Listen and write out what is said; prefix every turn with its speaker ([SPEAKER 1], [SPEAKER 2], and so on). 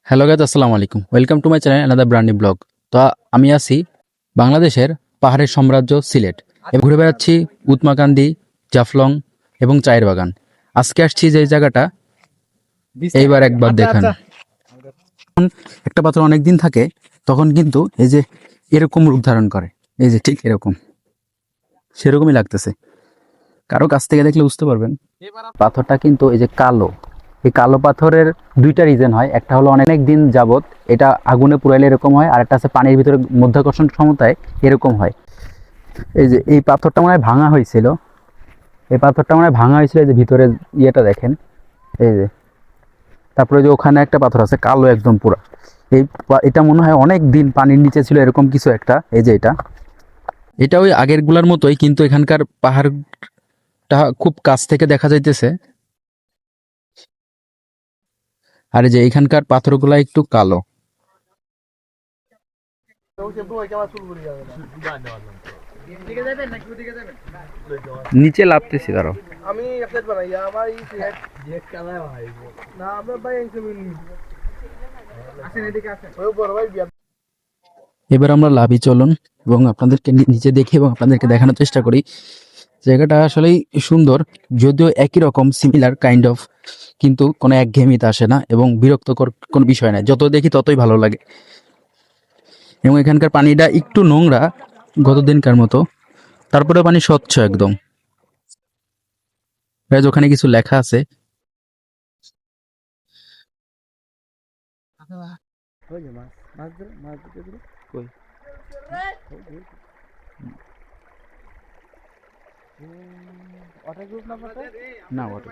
[SPEAKER 1] Hello guys, আসসালামু আলাইকুম। Welcome to my channel another brand new blog. তো আমি আছি বাংলাদেশের পাহাড়ের সাম্রাজ্য সিলেট এবং ঘুরে বেড়াচ্ছি উতমাকান্দি, জাফলং এবং চায়ের বাগান। আজকে আসছি যে জায়গাটা, এইবার একবার দেখান। যখন একটা পাথর অনেক দিন থাকে তখন কিন্তু এই যে এরকম রূপ ধারণ করে, এই যে ঠিক এরকম, সেরকমই লাগতেছে। কারো কাছ থেকে দেখলে বুঝতে পারবেন পাথরটা কিন্তু এই যে কালো। এই কালো পাথরের দুইটা রিজন হয়, একটা হলো অনেক দিন যাবত এটা আগুনে পুড়াইলে এরকম হয়, আর একটা আছে পানির ভিতরে মধ্যাকর্ষণ ক্ষমতায় এরকম হয়। এই যে এই পাথরটা মনে হয় ভাঙা হয়েছিল, এই পাথরটা মনে হয় ভাঙা হয়েছিল। এই যে ভিতরে ইয়েটা দেখেন, এই যে, তারপরে যে ওখানে একটা পাথর আছে কালো একদম পুরা। এটা মনে হয় অনেক দিন পানির নিচে ছিল, এরকম কিছু একটা। এই যে এটা ওই আগের গুলার মতোই, কিন্তু এখানকার পাহাড়টা খুব কাছ থেকে দেখা যাইতেছে। আর এই যে এখানকার পাথরগুলা একটু কালো। নিচে লাফতেছি দাঁড়াও। এবার আমরা লাভি চলুন এবং আপনাদেরকে নিচে দেখি এবং আপনাদেরকে দেখানোর চেষ্টা করি। জায়গাটা আসলেই সুন্দর, যদিও একই রকম সিমিলার কাইন্ড অফ, কিন্তু কোনো একঘেয়েমিতে আসে না এবং বিরক্তকর কোনো বিষয় না। যত দেখি ততই ভালো লাগে। এবং এখানকার পানিটা একটু নোংরা গতদিনকার মতো, তারপরে পানি স্বচ্ছ একদম। গাইজ, ওখানে কিছু লেখা আছে। কই? না, ওটা